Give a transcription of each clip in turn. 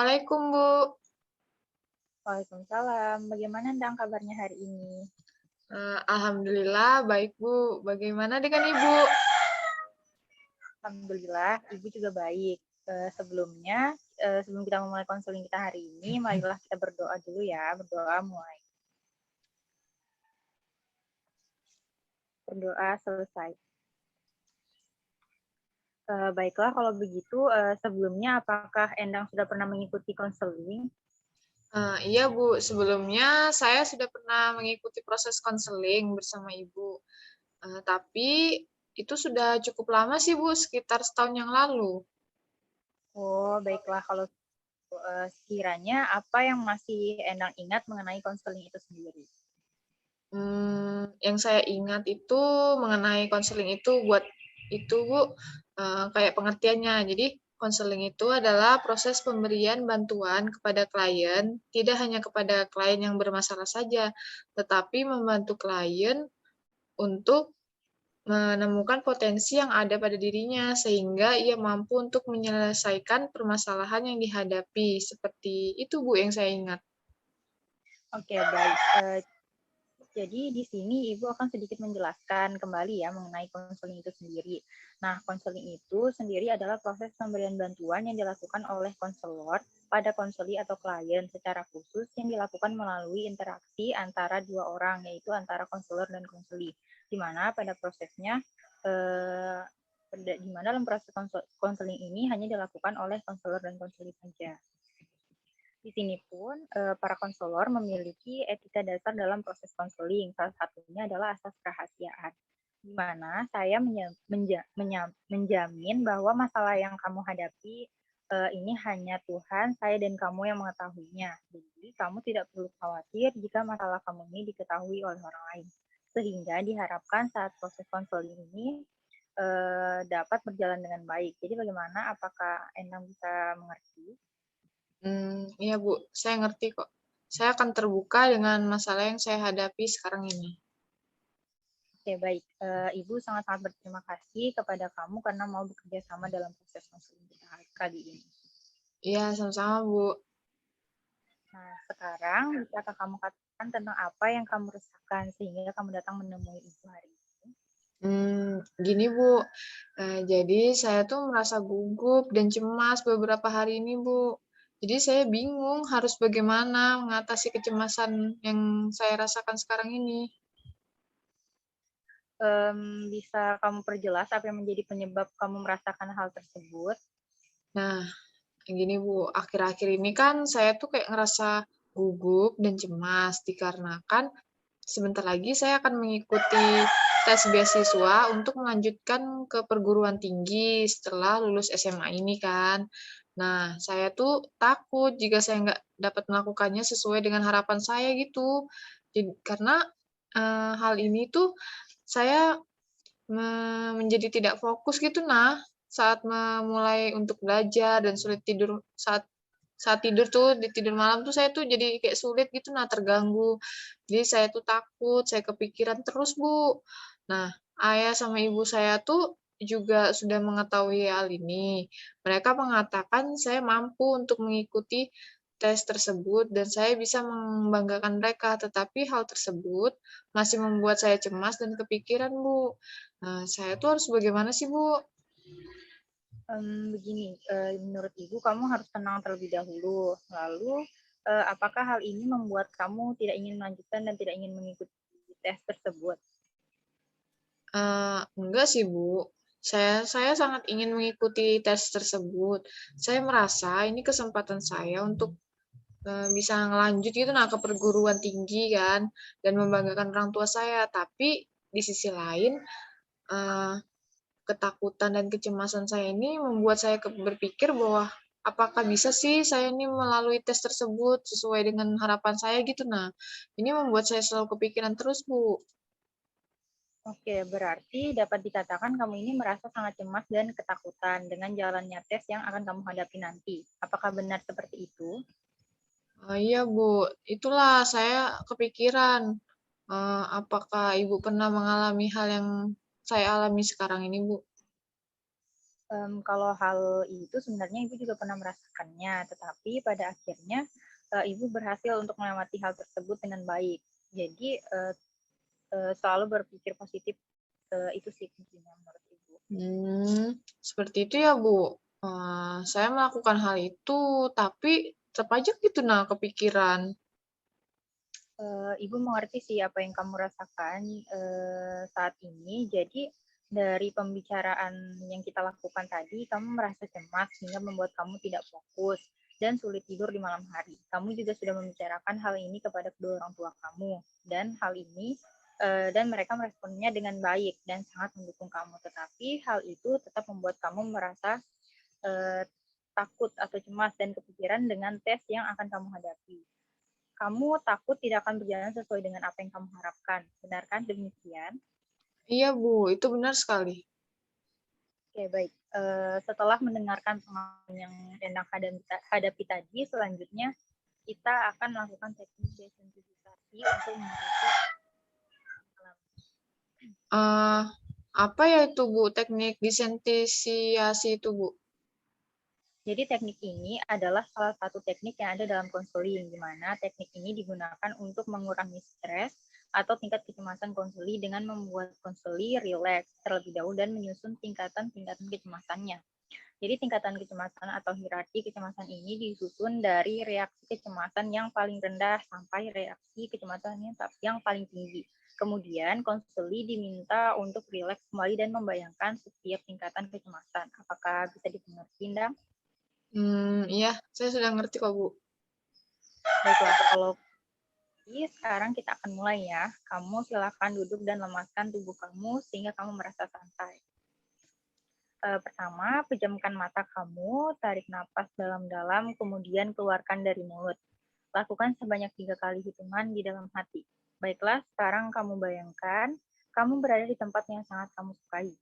Assalamualaikum, Bu. Waalaikumsalam. Bagaimana tentang kabarnya hari ini? Alhamdulillah baik, Bu. Bagaimana dengan Ibu? Alhamdulillah, Ibu juga baik. Sebelumnya, sebelum kita memulai konseling kita hari ini, marilah kita berdoa dulu ya. Berdoa mulai. Berdoa selesai. Baiklah, kalau begitu, sebelumnya apakah Endang sudah pernah mengikuti konseling? Iya, Bu. Sebelumnya saya sudah pernah mengikuti proses konseling bersama Ibu. Tapi itu sudah cukup lama sih, Bu, sekitar setahun yang lalu. Oh, baiklah. Kalau sekiranya apa yang masih Endang ingat mengenai konseling itu sendiri? Yang saya ingat itu mengenai konseling itu buat itu, Bu, kayak pengertiannya. Jadi, konseling itu adalah proses pemberian bantuan kepada klien, tidak hanya kepada klien yang bermasalah saja, tetapi membantu klien untuk menemukan potensi yang ada pada dirinya, sehingga ia mampu untuk menyelesaikan permasalahan yang dihadapi. Seperti itu, Bu, yang saya ingat. Oke, baik. Jadi di sini Ibu akan sedikit menjelaskan kembali ya mengenai konseling itu sendiri. Nah, konseling itu sendiri adalah proses pemberian bantuan yang dilakukan oleh konselor pada konseli atau klien secara khusus yang dilakukan melalui interaksi antara dua orang, yaitu antara konselor dan konseli. Di mana pada prosesnya, di mana dalam proses konseling ini hanya dilakukan oleh konselor dan konseli saja. Di sini pun para konselor memiliki etika dasar dalam proses konseling. Salah satunya adalah asas kerahasiaan, di mana saya menjamin bahwa masalah yang kamu hadapi ini hanya Tuhan, saya dan kamu yang mengetahuinya. Jadi kamu tidak perlu khawatir jika masalah kamu ini diketahui oleh orang lain. Sehingga diharapkan saat proses konseling ini dapat berjalan dengan baik. Jadi bagaimana? Apakah Endang bisa mengerti? Iya, Bu, saya ngerti kok. Saya akan terbuka dengan masalah yang saya hadapi sekarang ini. Oke, baik. Ibu sangat-sangat berterima kasih kepada kamu karena mau bekerja sama dalam proses konseling kita kali ini. Iya, sama-sama, Bu. Nah, sekarang bisakah kamu katakan tentang apa yang kamu rasakan sehingga kamu datang menemui Ibu hari ini? Gini, Bu, jadi saya tuh merasa gugup dan cemas beberapa hari ini, Bu. Jadi saya bingung harus bagaimana mengatasi kecemasan yang saya rasakan sekarang ini. Bisa kamu perjelas apa yang menjadi penyebab kamu merasakan hal tersebut? Nah, gini, Bu, akhir-akhir ini kan saya tuh kayak ngerasa gugup dan cemas dikarenakan sebentar lagi saya akan mengikuti tes beasiswa untuk melanjutkan ke perguruan tinggi setelah lulus SMA ini kan. Nah, saya tuh takut jika saya nggak dapat melakukannya sesuai dengan harapan saya gitu. Karena hal ini tuh saya menjadi tidak fokus gitu nah saat memulai untuk belajar dan sulit tidur saat saat tidur tuh, di tidur malam tuh saya tuh jadi kayak sulit gitu nah, terganggu. Jadi saya tuh takut, saya kepikiran terus, Bu. Nah, ayah sama ibu saya tuh juga sudah mengetahui hal ini. Mereka mengatakan saya mampu untuk mengikuti tes tersebut dan saya bisa membanggakan mereka, tetapi hal tersebut masih membuat saya cemas dan kepikiran, Bu. Nah, saya tuh harus bagaimana sih, Bu? Begini, menurut Ibu kamu harus tenang terlebih dahulu. Lalu, apakah hal ini membuat kamu tidak ingin melanjutkan dan tidak ingin mengikuti tes tersebut? Enggak sih, Bu. Saya sangat ingin mengikuti tes tersebut. Saya merasa ini kesempatan saya untuk, bisa ngelanjut gitu nah ke perguruan tinggi kan, dan membanggakan orang tua saya. Tapi di sisi lain, eee, ketakutan dan kecemasan saya ini membuat saya berpikir bahwa, apakah bisa sih saya ini melalui tes tersebut sesuai dengan harapan saya gitu. Nah, ini membuat saya selalu kepikiran terus, Bu. Oke, berarti dapat dikatakan kamu ini merasa sangat cemas dan ketakutan dengan jalannya tes yang akan kamu hadapi nanti. Apakah benar seperti itu? Iya, Bu. Itulah saya kepikiran, apakah Ibu pernah mengalami hal yang saya alami sekarang ini, Bu? Kalau hal itu sebenarnya Ibu juga pernah merasakannya, tetapi pada akhirnya Ibu berhasil untuk melewati hal tersebut dengan baik. Jadi selalu berpikir positif, itu sih kuncinya menurut Ibu. Seperti itu ya, Bu. Saya melakukan hal itu, tapi tetap aja gitu nah kepikiran. Ibu mengerti sih apa yang kamu rasakan saat ini. Jadi dari pembicaraan yang kita lakukan tadi, kamu merasa cemas sehingga membuat kamu tidak fokus dan sulit tidur di malam hari. Kamu juga sudah membicarakan hal ini kepada kedua orang tua kamu, dan hal ini dan mereka meresponnya dengan baik dan sangat mendukung kamu. Tetapi hal itu tetap membuat kamu merasa takut atau cemas dan kepikiran dengan tes yang akan kamu hadapi. Kamu takut tidak akan berjalan sesuai dengan apa yang kamu harapkan. Benarkah demikian? Iya, Bu, itu benar sekali. Oke, baik. Setelah mendengarkan pengalaman yang Endang hadapi tadi, selanjutnya kita akan melakukan teknik desensitisasi untuk mengatasi Uh, apa ya itu, Bu, teknik disentisiasi itu, Bu? Jadi teknik ini adalah salah satu teknik yang ada dalam konseling, di mana teknik ini digunakan untuk mengurangi stres atau tingkat kecemasan konseli dengan membuat konseli rileks terlebih dahulu dan menyusun tingkatan-tingkatan kecemasannya. Jadi tingkatan kecemasan atau hierarki kecemasan ini disusun dari reaksi kecemasan yang paling rendah sampai reaksi kecemasan yang paling tinggi. Kemudian konseli diminta untuk rileks kembali dan membayangkan setiap tingkatan kecemasan. Apakah bisa dimengerti, Ndang? Iya, saya sudah ngerti kok, Bu. Baiklah, kalau sekarang kita akan mulai ya. Kamu silakan duduk dan lemaskan tubuh kamu sehingga kamu merasa santai. Pertama, pejamkan mata kamu, tarik napas dalam-dalam, kemudian keluarkan dari mulut. Lakukan sebanyak 3 kali hitungan di dalam hati. Baiklah, sekarang kamu bayangkan, kamu berada di tempat yang sangat kamu sukai,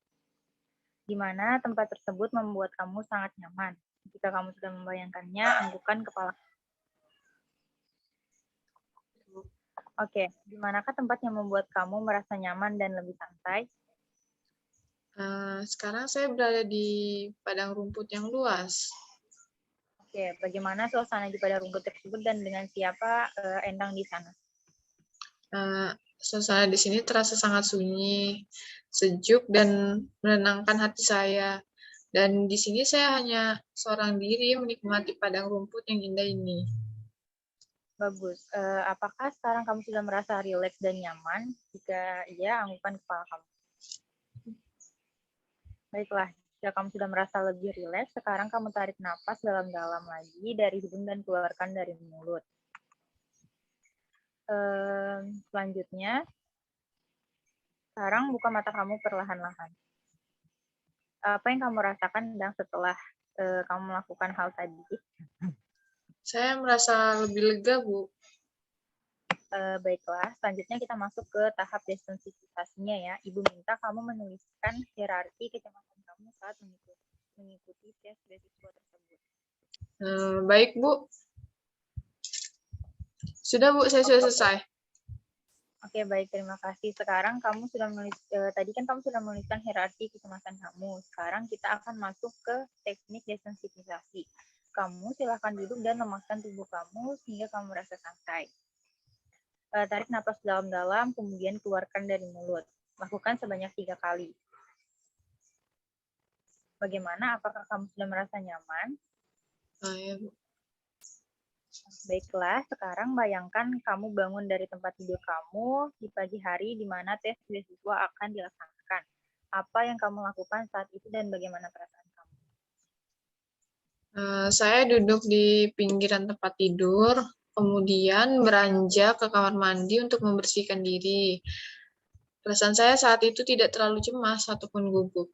di mana tempat tersebut membuat kamu sangat nyaman. Jika kamu sudah membayangkannya, anggukan kepala. Oke, di manakah tempat yang membuat kamu merasa nyaman dan lebih santai? Sekarang saya berada di padang rumput yang luas. Oke, bagaimana suasana di padang rumput tersebut dan dengan siapa Endang di sana? Suasana di sini terasa sangat sunyi, sejuk, dan menenangkan hati saya. Dan di sini saya hanya seorang diri menikmati padang rumput yang indah ini. Bagus. Apakah sekarang kamu sudah merasa rileks dan nyaman? Jika iya, anggukan kepala kamu. Baiklah, jika kamu sudah merasa lebih rileks, sekarang kamu tarik napas dalam-dalam lagi dari hidung dan keluarkan dari mulut. Selanjutnya, sekarang buka mata kamu perlahan-lahan. Apa yang kamu rasakan setelah kamu melakukan hal tadi? Saya merasa lebih lega, Bu. Baiklah, selanjutnya kita masuk ke tahap desensitisasinya ya. Ibu minta kamu menuliskan hierarki kecemasan kamu saat mengikuti tes beasiswa tersebut. Baik, Bu. Sudah, Bu, saya sudah selesai. Oke, baik. Terima kasih. Sekarang kamu sudah menulis, tadi kan kamu sudah menuliskan hierarki kecemasan kamu. Sekarang kita akan masuk ke teknik desensitisasi. Kamu silahkan duduk dan lemaskan tubuh kamu sehingga kamu merasa santai. Tarik napas dalam-dalam, kemudian keluarkan dari mulut. Lakukan sebanyak 3 kali. Bagaimana? Apakah kamu sudah merasa nyaman? Ya, Bu. Baiklah, sekarang bayangkan kamu bangun dari tempat tidur kamu di pagi hari di mana tes beasiswa akan dilaksanakan. Apa yang kamu lakukan saat itu dan bagaimana perasaan kamu? Saya duduk di pinggiran tempat tidur, kemudian beranjak ke kamar mandi untuk membersihkan diri. Perasaan saya saat itu tidak terlalu cemas ataupun gugup.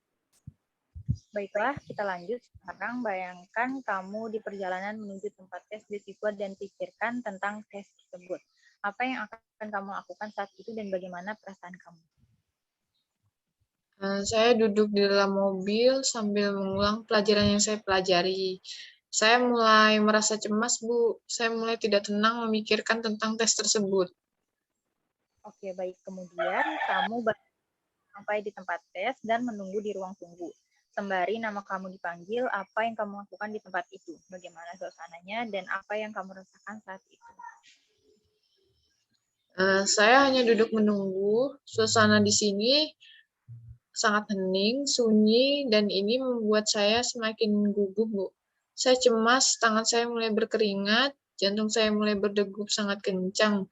Baiklah, kita lanjut. Sekarang bayangkan kamu di perjalanan menuju tempat tes beasiswa dan pikirkan tentang tes tersebut. Apa yang akan kamu lakukan saat itu dan bagaimana perasaan kamu? Saya duduk di dalam mobil sambil mengulang pelajaran yang saya pelajari. Saya mulai merasa cemas, Bu. Saya mulai tidak tenang memikirkan tentang tes tersebut. Oke, baik. Kemudian kamu sampai di tempat tes dan menunggu di ruang tunggu. sembari nama kamu dipanggil, apa yang kamu lakukan di tempat itu? Bagaimana suasananya dan apa yang kamu rasakan saat itu? Saya hanya duduk menunggu. Suasana di sini sangat hening, sunyi, dan ini membuat saya semakin gugup, Bu. Saya cemas, tangan saya mulai berkeringat, jantung saya mulai berdegup sangat kencang.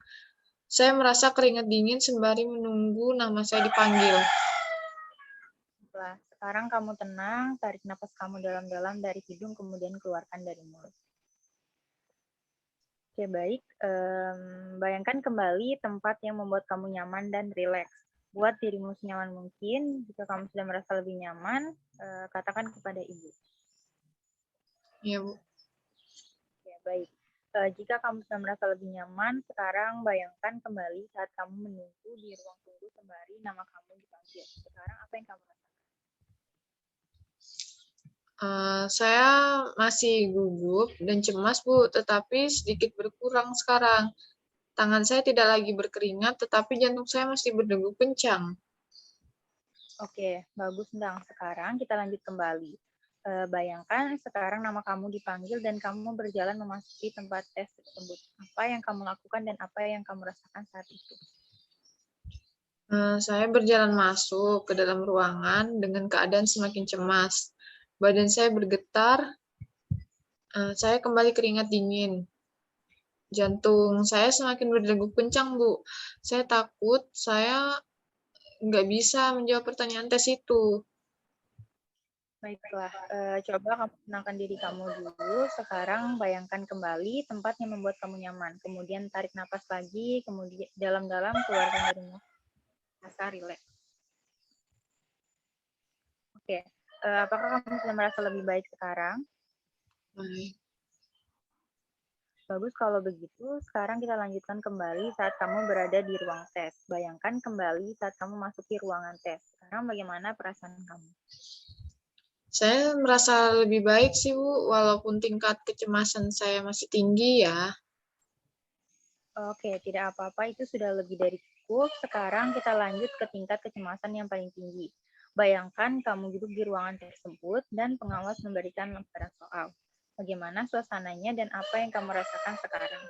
Saya merasa keringat dingin sembari menunggu nama saya dipanggil. Sekarang kamu tenang, tarik nafas kamu dalam-dalam dari hidung, kemudian keluarkan dari mulut. Oke, baik. Bayangkan kembali tempat yang membuat kamu nyaman dan rileks. Buat dirimu senyaman mungkin. Jika kamu sudah merasa lebih nyaman, katakan kepada ibu. Ya, Bu. Oke, baik. Jika kamu sudah merasa lebih nyaman, sekarang bayangkan kembali saat kamu menunggu di ruang tunggu sembari nama kamu dipanggil. Sekarang apa yang kamu rasakan? Saya masih gugup dan cemas, Bu, tetapi sedikit berkurang sekarang. Tangan saya tidak lagi berkeringat, tetapi jantung saya masih berdegup kencang. Oke, bagus, Ndang. Sekarang kita lanjut kembali. Bayangkan sekarang nama kamu dipanggil dan kamu berjalan memasuki tempat tes tersebut. Apa yang kamu lakukan dan apa yang kamu rasakan saat itu? Saya berjalan masuk ke dalam ruangan dengan keadaan semakin cemas. Badan saya bergetar, saya kembali keringat dingin. Jantung saya semakin berdegup kencang, Bu. Saya takut saya nggak bisa menjawab pertanyaan tes itu. Baiklah, coba kamu tenangkan diri kamu dulu. Sekarang bayangkan kembali tempat yang membuat kamu nyaman. Kemudian tarik napas lagi, kemudian dalam-dalam keluarkan dari mulut. Rasa rileks. Oke, apakah kamu sudah merasa lebih baik sekarang? Baik. Bagus kalau begitu. Sekarang kita lanjutkan kembali saat kamu berada di ruang tes. Bayangkan kembali saat kamu masuki ruangan tes. Sekarang bagaimana perasaan kamu? Saya merasa lebih baik sih, Bu, walaupun tingkat kecemasan saya masih tinggi ya. Oke, tidak apa-apa. Itu sudah lebih dari cukup. Sekarang kita lanjut ke tingkat kecemasan yang paling tinggi. Bayangkan kamu duduk di ruangan tersebut dan pengawas memberikan lembaran soal. Bagaimana suasananya dan apa yang kamu rasakan sekarang?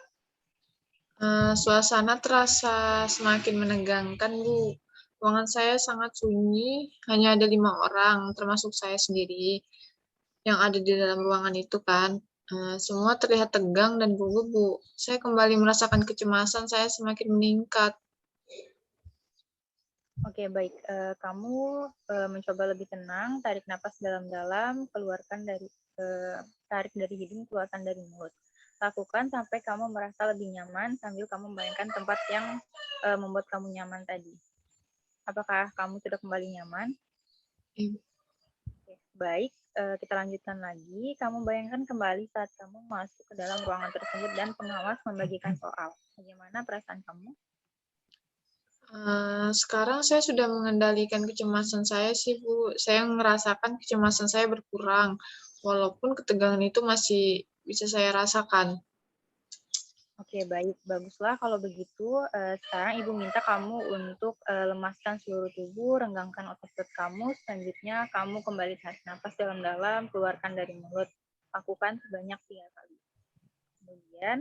Suasana terasa semakin menegangkan, Bu. Ruangan saya sangat sunyi, hanya ada 5 orang, termasuk saya sendiri yang ada di dalam ruangan itu kan. Semua terlihat tegang dan gugup, Bu. Saya kembali merasakan kecemasan saya semakin meningkat. Oke, baik. Kamu mencoba lebih tenang, tarik napas dalam-dalam, tarik dari hidung, keluarkan dari mulut. Lakukan sampai kamu merasa lebih nyaman sambil kamu membayangkan tempat yang membuat kamu nyaman tadi. Apakah kamu sudah kembali nyaman? Ibu. Oke, baik. Kita lanjutkan lagi. Kamu bayangkan kembali saat kamu masuk ke dalam ruangan tersebut dan pengawas membagikan soal. Bagaimana perasaan kamu? Sekarang saya sudah mengendalikan kecemasan saya sih, Bu. Saya merasakan kecemasan saya berkurang, walaupun ketegangan itu masih bisa saya rasakan. Oke, baik. Baguslah kalau begitu. Sekarang Ibu minta kamu untuk lemaskan seluruh tubuh, renggangkan otot kamu. Selanjutnya, kamu kembali tarik nafas dalam-dalam, keluarkan dari mulut. Lakukan sebanyak 3 kali. Kemudian,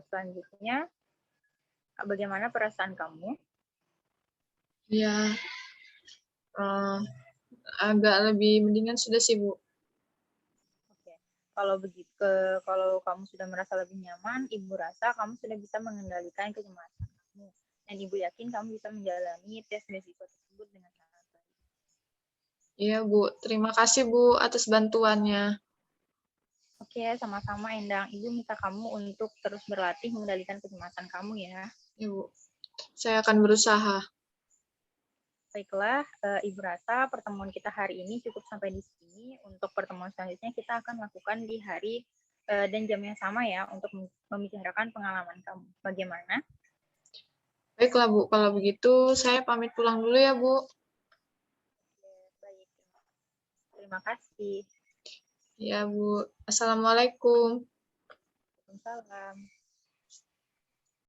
selanjutnya, bagaimana perasaan kamu? Ya, uh, agak lebih mendingan sudah sih, Bu. Oke. Kalau begitu, kalau kamu sudah merasa lebih nyaman, Ibu rasa kamu sudah bisa mengendalikan kecemasan kamu. Dan Ibu yakin kamu bisa menjalani tes beasiswa tersebut dengan sangat baik. Iya, Bu. Terima kasih, Bu, atas bantuannya. Oke, sama-sama Endang. Ibu minta kamu untuk terus berlatih mengendalikan kecemasan kamu ya. Iya, Bu. Saya akan berusaha. Baiklah, Ibu rasa pertemuan kita hari ini cukup sampai di sini. Untuk pertemuan selanjutnya kita akan lakukan di hari dan jam yang sama ya untuk membicarakan pengalaman kamu. Bagaimana? Baiklah, Bu. Kalau begitu, saya pamit pulang dulu ya, Bu. Oke, baik. Terima kasih. Ya, Bu. Assalamualaikum. Waalaikumsalam.